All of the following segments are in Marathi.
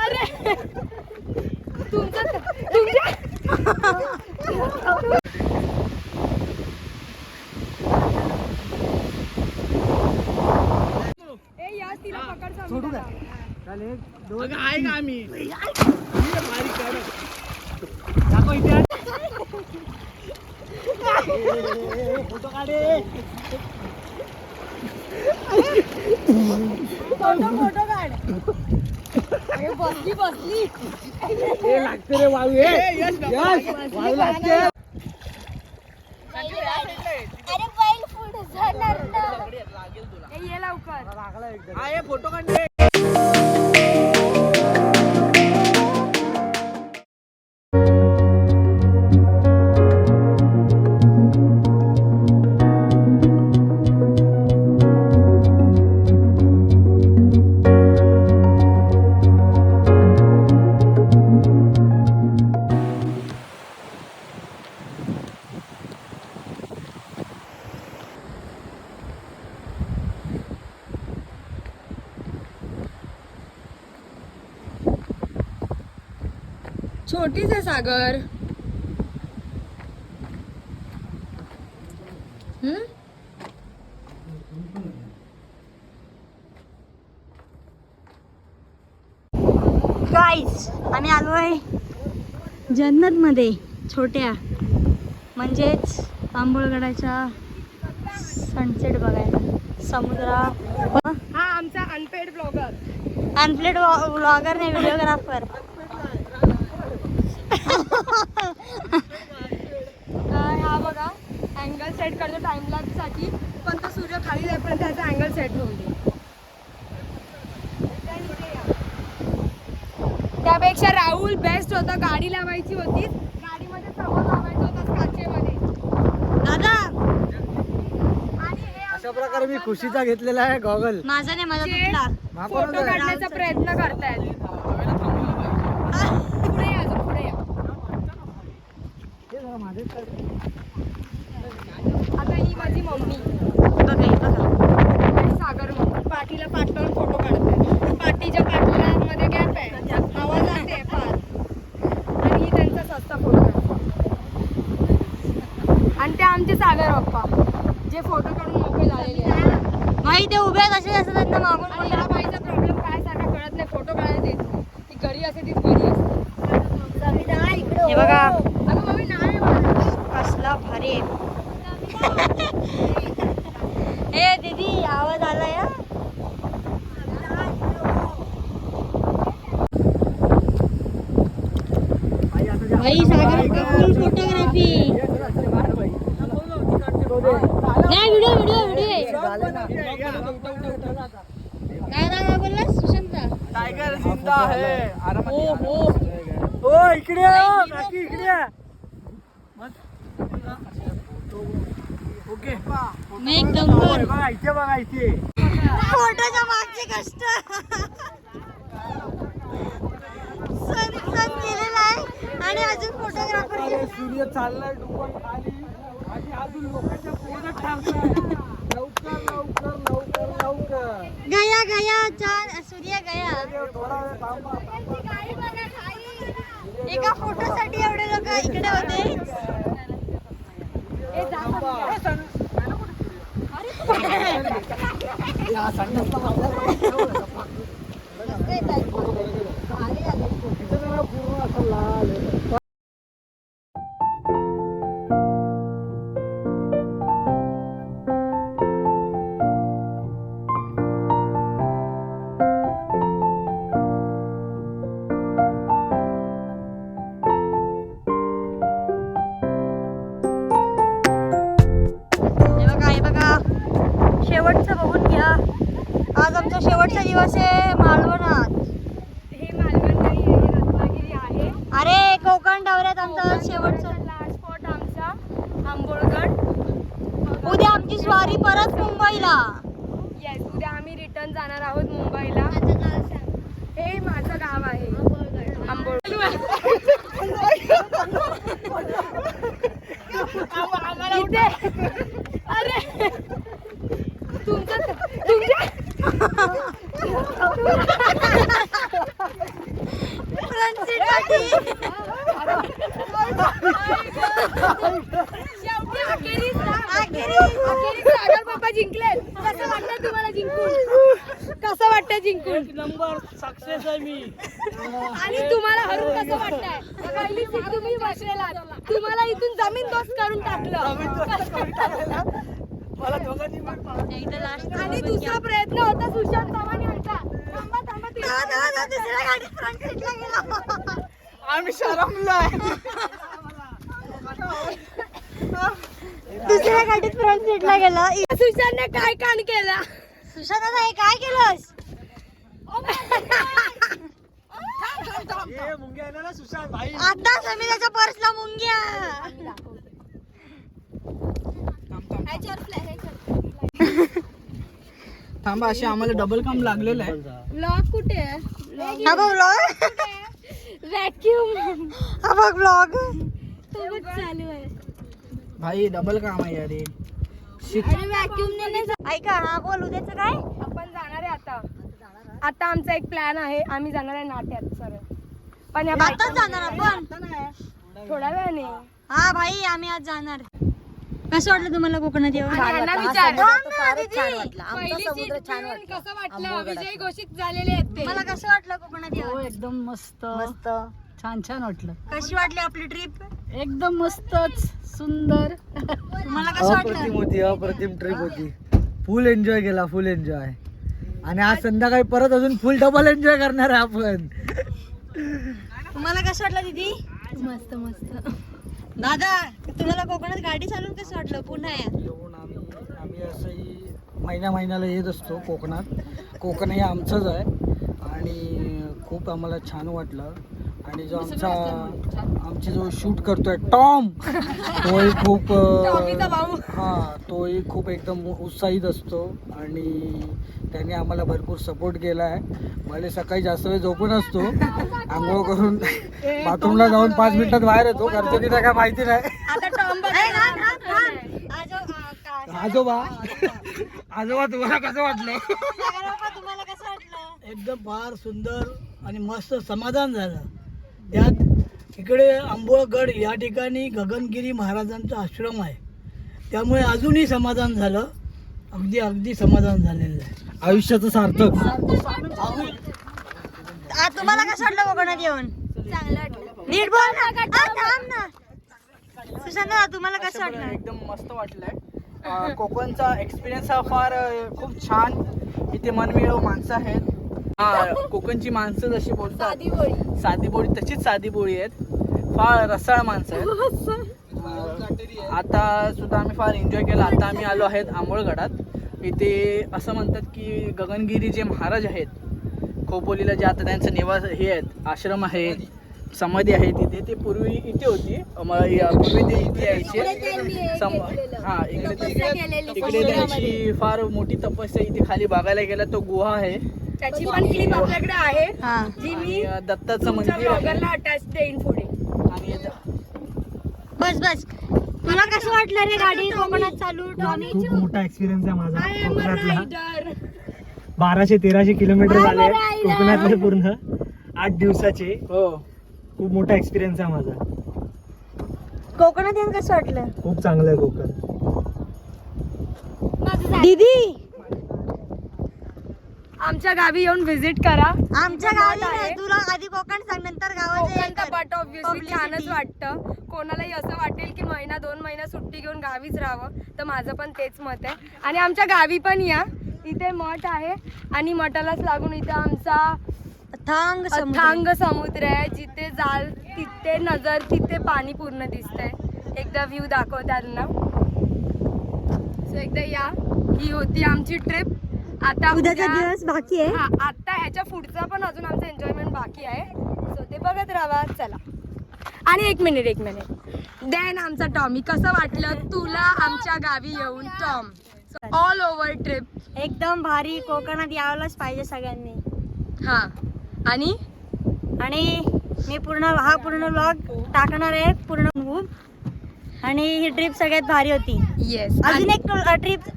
अरे तुमच्या तिला पकड सोडू का? आहे का आम्ही फोटो काढे फोटो काढ. बसली लागते रे वाळू. वाळू लागते. अरे बैल पुढे जाणार ना. ये लवकर लागला एकदम. हा ये फोटो काढ. छोटीच आहे सागर. गाईज आम्ही आलोय जन्नत मध्ये, छोट्या म्हणजेच आंबोळगडाच्या सनसेट बघायला. समुद्रा हा आमचा अनपेड ब्लॉगर. अनपेड ब्लॉगर नाही, व्हिडिओग्राफर. हा बघा अँगल सेट करतो टाइम लॅप्स साठी, पण तो सूर्य खाली जाईपर्यंत त्याचा अँगल सेट होऊन दे. त्यापेक्षा राहुल बेस्ट होता. गाडी लावायची होती, गाडीमध्ये समोर लावायचं होतं काचेमध्ये. दादा अशा प्रकारे मी खुशीचा घेतलेला आहे गॉगल. माझा नाही, माझा तुटला. फोटो काढण्याचा प्रयत्न करतायत. पुढे या, अजून पुढे या. आता ही माझी मम्मी आणि सागर मम्मी पाठीला पाठ लावून फोटो काढते. पाठीच्या पाठीमध्ये गॅप आहे, आवाज जाते फार. आणि ही त्यांचा सस्ता फोटो काढतो. आणि ते आमचे सागर बाप्पा जे फोटो काढून मोकळे झालेले आहेत. माही ते उभे कसे असतात त्यांना मागून. आणि ह्या बाईचा प्रॉब्लेम काय सारखा कळत नाही. फोटो काढायला देत नाही. ती घरी असते तीच घरी असते. हे बघा अगं मम्मी नाही कसला भारी आहे. ए दीदी आवाज आला या. भाई सागर का फुल फोटोग्राफी. नाही व्हिडिओ व्हिडिओ व्हिडिओ. काय बोललास सुशांता? टायगर जिंदा है. हो हो ओ इकडे काकी इकडे. ओके मी एकदम बघा इथे, बघा इथे फोटोच्या मागचे कष्ट. सन केलेला आहे आणि अजून फोटोग्राफर. सूर्य चाललाय डुबन खाली आणि अजून लोकांच्या पोटात टाकलाय. लवकर लवकर लवकर लवकर गया गया चार सूर्य गया. थोडा वेळ थांबा. एका फोटोसाठी एवढे लोक इकडे होते. शेवटचं बघून घ्या. आज आमचा शेवटचा दिवस आहे मालवणात. हे मालवण नाही, हे रत्नागिरी आहे. अरे कोकण दौऱ्यात आमचा शेवटचा लास्ट स्पॉट आमचा आंबोळगड. उद्या आमची स्वारी परत मुंबईला. येस, उद्या आम्ही रिटर्न जाणार आहोत मुंबईला. हे माझं गाव आहे आंबोळगड. अरे तुमचं फ्रंट सीट साठी शेवटी अखेरीस सागर बाबा जिंकले. कसं वाटतं तुम्हाला जिंकून? कसं वाटतं जिंकून? नंबर सक्सेस आहे मी. आणि तुम्हाला हरून कसं वाटतंय? पहिली सीट तुम्ही बसलेलात, तुम्हाला इथून जमीन दोस्त करून टाकलं. मला दोघांनी पण आणि दुसरा प्रयत्न होता सुशांत चव्हाण यांचा. थांबा दुसऱ्या गाडीत फ्रंट सीटला गेला. आम्ही शरमलोय. दुसऱ्या गाडीत फ्रंट सीटला गेला. सुशांतने काय कांड केला? सुशांत दादा हे काय केलंस? ए, मुंग्या येणार ना सुशांत भाई. आता समीराच्या पर्सला मुंग्या. थांबा, असे आम्हाला डबल काम लागलेलं आहे. ब्लॉग कुठे आहे? हा बघ ब्लॉग. व्हॅक्यूम हा बघ ब्लॉग. सोबत चालू आहे. भाई डबल काम आहे यार हे. आणि व्हॅक्यूमने नाही ऐका हा बोल उद्याचं काय? आपण जाणार आहे आता आमचा एक प्लॅन आहे. आम्ही जाणार आहे नाट्यात सर. पण या आताच जाणार आपण. थोड्या वेळाने. हा भाई आम्ही आज जाणार. कसं वाटलं तुम्हाला कोकणात येऊन? यांना विचार. पहिली सीट मिळून कसं वाटलं? विजय घोषित झालेले आहेत ते. मला कसं वाटलं कोकणात येऊन? एकदम मस्त मस्त. छान छान वाटलं. कशी वाटली आपली ट्रिप? एकदम मस्तच सुंदर. तुम्हाला कसं वाटलं? होती, अप्रतिम ट्रिप होती. फुल एन्जॉय केला, फुल एन्जॉय. आणि आज संध्याकाळी परत अजून फुल डबल एन्जॉय करणार आहे आपण. तुम्हाला कसं वाटलं दीदी? मस्त मस्त. दादा तुम्हाला कोकणात गाडी चालवून कसं वाटलं? पुन्हा या. येऊन आम्ही असंही महिन्याला येत असतो कोकणात. कोकण हे आमचंच आहे आणि खूप आम्हाला छान वाटलं. आणि जो आमची जो शूट करतोय टॉम, तोही खूप टॉमीचा भाऊ. तोही खूप एकदम उत्साहित असतो आणि त्याने आम्हाला भरपूर सपोर्ट केला आहे. मला सकाळी जास्त वेळ झोपून असतो, आंघोळ करून बाथरूमला जाऊन 5 मिनिटात बाहेर येतो. घरचं तिला काय माहिती नाही. आता टॉम आजोबा तुम्हाला कसं वाटलं? तुम्हाला कसं वाटलं? एकदम फार सुंदर आणि मस्त समाधान झालं. त्यात इकडे आंबोळगड या ठिकाणी गगनगिरी महाराजांचा आश्रम आहे, त्यामुळे अजूनही समाधान झालं. अगदी समाधान झालेलं आहे. आयुष्याचं सार्थक. तुम्हाला कसं वाटलं कोकणात येऊन? चांगलं वाटलं. नीट बोल ना. थांब ना. सुशांत दादा तुम्हाला कसं वाटलं? एकदम मस्त वाटलंय. कोकणचा एक्सपिरियन्स हा फार खूप छान. इथे मनमिळावू माणसं आहेत. कोकणची माणसं जशी बोलतात साधी बोळी, तशीच साधी बोळी आहेत. फार रसाळ माणसं आहेत. आता सुद्धा आम्ही फार एन्जॉय केला. आता आम्ही आलो आहेत आंबोळगडात. इथे असं म्हणतात की गगनगिरी जे महाराज आहेत खोपोलीला, जे आता त्यांचं निवास हे आहेत, आश्रम आहे, समाधी आहे तिथे, ते पूर्वी इथे होती. पूर्वी ते इथे यायचे. इकडे त्यांची फार मोठी तपस्या इथे खाली बघायला गेला तो गुहा आहे. त्याची पण क्लिप आपल्याकडे आहे जी मी आणि दत्ताचं मंदिर आहे. ब्लॉगरला अटॅच देईन पुढे. आणि बस तुला कसं वाटलं रे गाडी कोकणात चालू? टॉमी खूप मोठा एक्सपिरियन्स आहे माझा आय एम अ कोकणातला. रायडर. 1200-1300 किलोमीटर झाले कोकणातले पूर्ण 8 दिवसाचे. हो, खूप मोठा एक्सपिरियन्स आहे माझा. कोकणात येऊन कसं वाटलं? खूप चांगलं आहे कोकण. दीदी आमच्या गावी येऊन व्हिजिट करा. आमच्या गावी नाही, तुला आधी कोकण सांग नंतर गावाचं हे कर. बट ऑब्विसली छानच वाटतं. कोणालाही असं वाटेल की 1-2 महिना सुट्टी घेऊन गावीच राहावं, तर माझं पण तेच मत आहे. आणि आमच्या गावी पण या. इथे मठ आहे आणि मठालाच लागून इथे आमचा अथांग अथांग समुद्र आहे. जिथे जाल तिथे नजर, तिथे पाणी पूर्ण दिसतंय. एकदा व्ह्यू दाखव त्यांना. सो एकदा या. ही होती आमची ट्रिप. आता उद्याचा उद्या- दिवस बाकी आहे. हा, आता ह्याच्या पुढचा पण अजून आमचं एन्जॉयमेंट बाकी आहे. सो ते बघत राहा. चला. आणि एक मिनिट देन आमचा टॉमी, कसं वाटलं तुला आमच्या गावी येऊन? टॉम, ऑल ओव्हर ट्रिप एकदम भारी. कोकणात यायलाच पाहिजे सगळ्यांनी. हा. आणि मी पूर्ण व्लॉग टाकणार आहे पूर्ण खूप. आणि ही ट्रिप सगळ्यात भारी होती. येस, अजून एक ट्रिप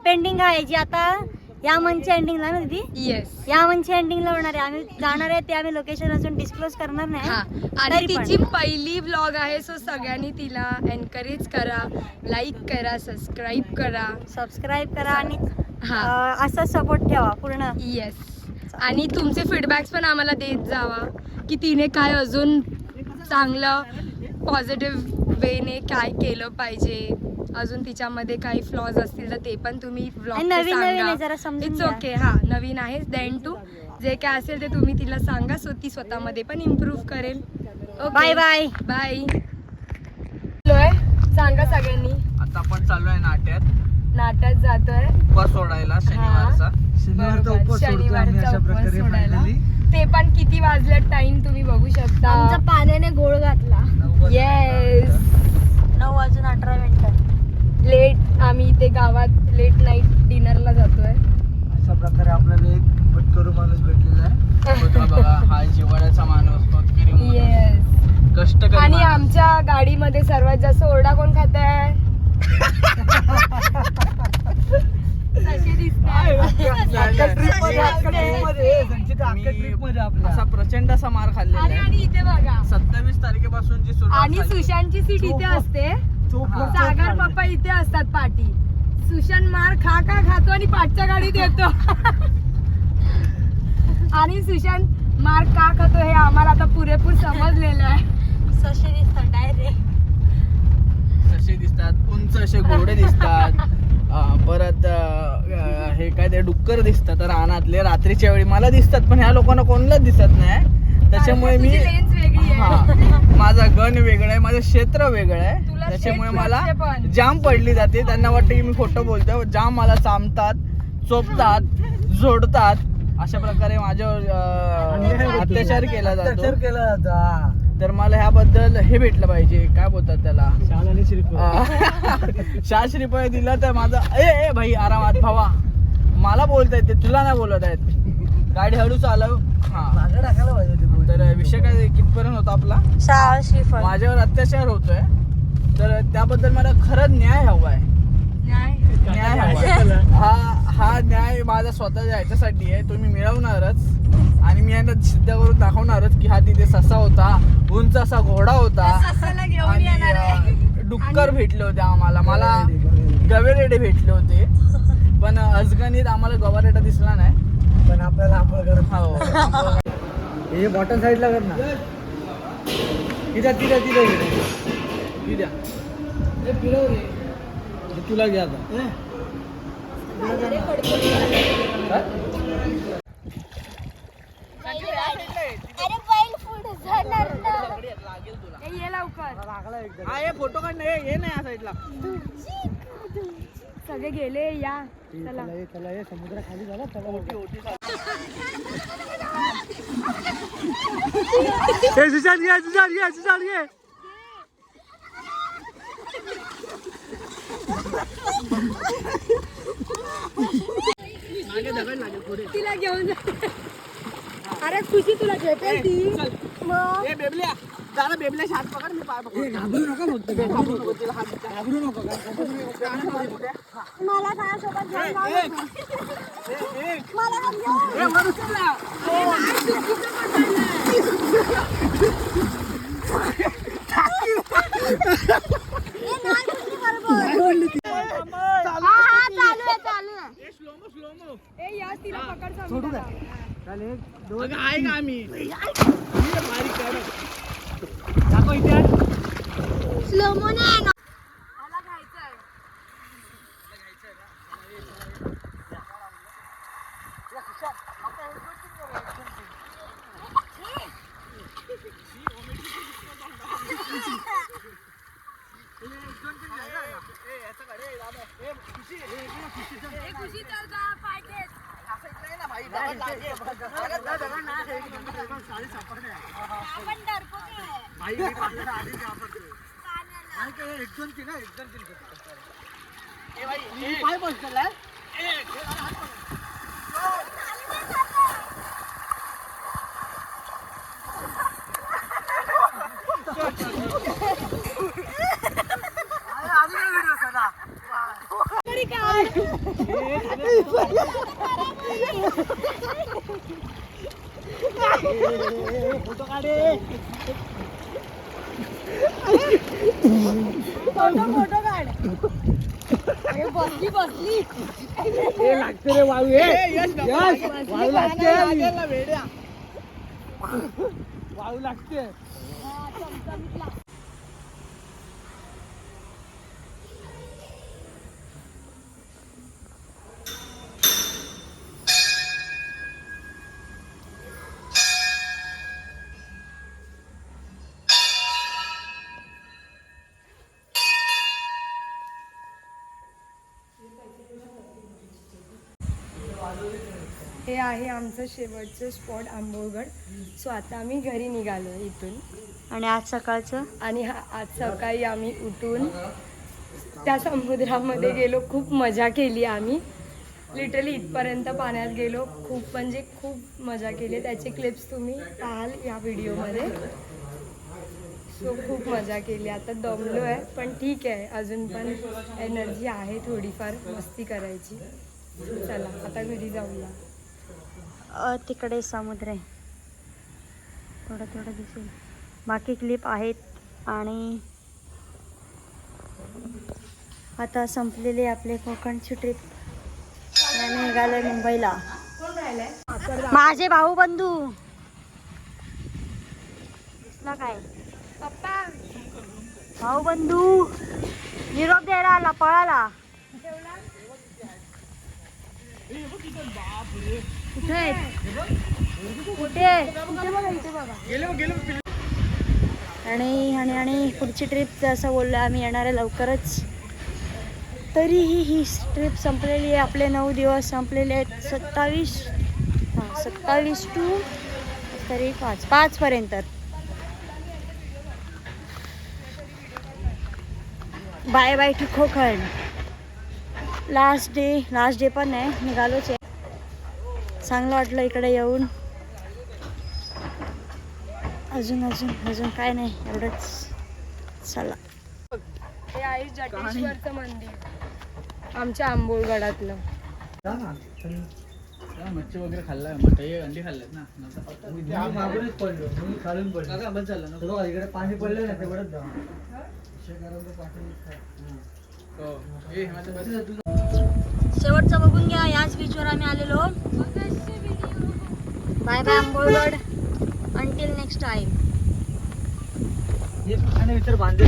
पेंडिंग आहे जी आता या मंथच्या एंडिंगला ना दीदी, येस. या मंथच्या एंडिंगला होणार आहे. आम्ही जाणार आहे ते आम्ही लोकेशन अजून डिस्क्लोज करणार नाही. हा आणि तरी पण. तिची पहिली व्लॉग आहे, सो सगळ्यांनी तिला एनकरेज करा, लाईक करा, सबस्क्राईब करा. सबस्क्राईब करा आणि हा असा सपोर्ट ठेवा पूर्ण. येस. आणि तुमचे फीडबॅक्स पण आम्हाला देत जावा की तिने काय अजून चांगलं पॉझिटिव्ह वेने काय केलं पाहिजे, अजून तिच्यामध्ये काही फ्लॉज असतील तर ते पण तुम्ही आणि नवीन नवीन आहे, जरा समजून इट्स घ्या. ओके. हा नवीन आहे, देन टू जे काय असेल ते तुम्ही तिला सांगा, सो ती स्वतःमध्ये पण इम्प्रूव्ह करेल. Bye bye. बाय. सांगा सगळ्यांनी. आता आपण चालू आहे नाट्यात, नाट्यात जातोय उपवास सोडायला शनिवारचा. शनिवारचा बरोबर, उपवास सोडतो आम्ही शनिवारचा अशा उपवास प्रकारे सोडायला. finally. ते पण किती वाजले टाइम तुम्ही बघू शकता. आमच्या पाण्याने गोळ घातला. येस. 9:18 लेट आम्ही इथे गावात लेट नाईट डिनरला जातोय. अशा प्रकारे आपल्याला एक पटकरू माणूस भेटलेला आहे. होता बघा, हा जिवाळ्याचा माणूस, होतकरी माणूस, येस. कष्टकरी आणि माणूस. आमच्या गाडीमध्ये सर्वात जास्त ओरडा कोण खात आहे? कसे दिसताय? असा प्रचंड असा मार खाल्लेला आणि आहे. आणि इथे बघा, 27 तारखेपासून जी सुरुवात आणि झाली. सुशांतची सीट इथे असते, सागर पप्पा इथे असतात पाठी. सुशांत मार खा का खातो आणि पाठच्या गाडीत येतो. आणि सुशांत मार का खातो हे आम्हाला आता पुरेपूर समजलेलं आहे. सशे दिसतात डायरेक्ट. ससे दिसतात, उंच असे घोडे दिसतात, परत हे काय ते डुक्कर दिसतात रानातले. रात्रीच्या वेळी मला दिसतात, पण ह्या लोकांना कोणालाच दिसत नाही. त्याच्यामुळे मी, लेन्स वेगळी आहे. हा, माझा गण वेगळा आहे, माझं क्षेत्र वेगळं आहे. तुला त्याच्यामुळे क्षेत्र मला असते पण. जाम पडली जाते. त्यांना वाटतं की मी खोटं बोलतोय. जाम मला चामतात, चोपतात, जोडतात. अशा प्रकारे माझ्यावर अत्याचार केला जातो. केला जातो. तर मला ह्याबद्दल हे भेटलं पाहिजे, काय बोलतात त्याला, शाल आणि श्रीफळ. 600 रुपये दिलं तर माझं ए भाई आरामात भावा, मला बोलता येते, तुला नाही बोलत आहेत. गाडी हळू चालव. हा, मागं टाकायला पाहिजे होती पुढे. तर विषय काय कितपर्यंत होता आपला, शाळ श्रीफळ. माझ्यावर अत्याचार होतोय, तर त्याबद्दल मला खरंच न्याय हवाय. न्याय हवाय. हा न्याय माझा स्वतःच्या ह्याच्यासाठी आहे, तो मी मिळवणारच. आणि मी यांना सिद्ध करून दाखवणारच की हा तिथे ससा होता, उंच असा घोडा होता, आणि डुक्कर भेटले होते आम्हाला. मला गवेरेडे भेटले होते, पण अजगणित आम्हाला गवारेडा दिसला नाही. पण आपल्याला आंबळ करत. हो. हे बॉटम साईडला कर ना. तिथं तिथं द्या. तुला घ्या आता. ये लवकर. हा, हे फोटो काढ. हे नाही या साईडला. सगळे गेले या. चला. चला हे समुद्र खाली झाला. तिला घेऊन जा. अरे खुशी तुला घेते ती. ए बेबल्या, जरा बेबल्या हात पकड, मी पाय पकड. घाबरू नका फक्त. घाबरू नको, तिला हात द्या. घाबरू नको. मला माझ्यासोबत घेऊन जाऊ एक, नका. एक. मला पण घेऊन. ए, वर उचलला. हे नाही कुठली बरोबर. हा, चालू आहे. ए, स्लोमो. ए या तिला पकड. सोडू सांगू का? चालेल. अगं, आहे का आम्ही? बारीक आहे. दाखव इथे आहे. स्लोमो नाही. मला खायचंय. ए, खुशी चल जा, पाय खेच. आपण डरपोक आहे. पाय बसला. तरी काय? फोटो काढे. फोटो काढ. अरे बसली बसली. हे लागते रे वाळू. वाळू लागते. वाळू लागते. हे आहे आमचं शेवटचं स्पॉट आंबोळगड. सो आता आम्ही घरी निघालो इथून. आणि आज सकाळचं आणि आज सकाळी आम्ही उठून त्या समुद्रामध्ये गेलो. खूप मजा केली आम्ही. लिटरली इथपर्यंत पाण्यात गेलो. खूप म्हणजे खूप मजा केली. त्याचे क्लिप्स तुम्ही पाहाल या व्हिडिओमध्ये. सो खूप मजा केली. आता दमलो आहे पण ठीक आहे, अजून पण एनर्जी आहे थोडीफार मस्ती करायची. चला आता घरी जाऊया. तिकडे समुद्र आहे, थोडं थोडं दिसेल. बाकी क्लिप आहेत. आणि आता संपलेली आपले कोकणची ट्रिप. आम्ही निघालोय मुंबईला. माझे भाऊ बंधू दिसला काय पप्पा भाऊ बंधू निरोप द्यायला आला, पळाला. कुठे आहेत? कुठे आणि पुढची ट्रिप असं बोललो आम्ही येणार आहे लवकरच. तरीही ही ट्रिप संपलेली आहे. आपले 9 दिवस संपलेले आहेत. 27 टू तरी 5 पर्यंत. Bye bye to Konkan. Last day पण आहे, निघालोच आहे. चांगलं वाटलं इकडे येऊन. अजून काय नाही, एवढंच. चला. हे आहे जटेश्वरचं मंदिर आमच्या आंबोळगडातलं. मच्छी वगैरे खाल्लाय, मटई अंडी खाल्ल्यात ना. मागूनच पडलो, मी खालून पडलो. काका बस झालं ना. इकडे पाणी पडलं ना तेवढंच जाऊ. शेवटचं बघून घ्या. याच बीचवर आम्ही आलेलो. Bye bye Ambolgad. Until next time. विचार बांधे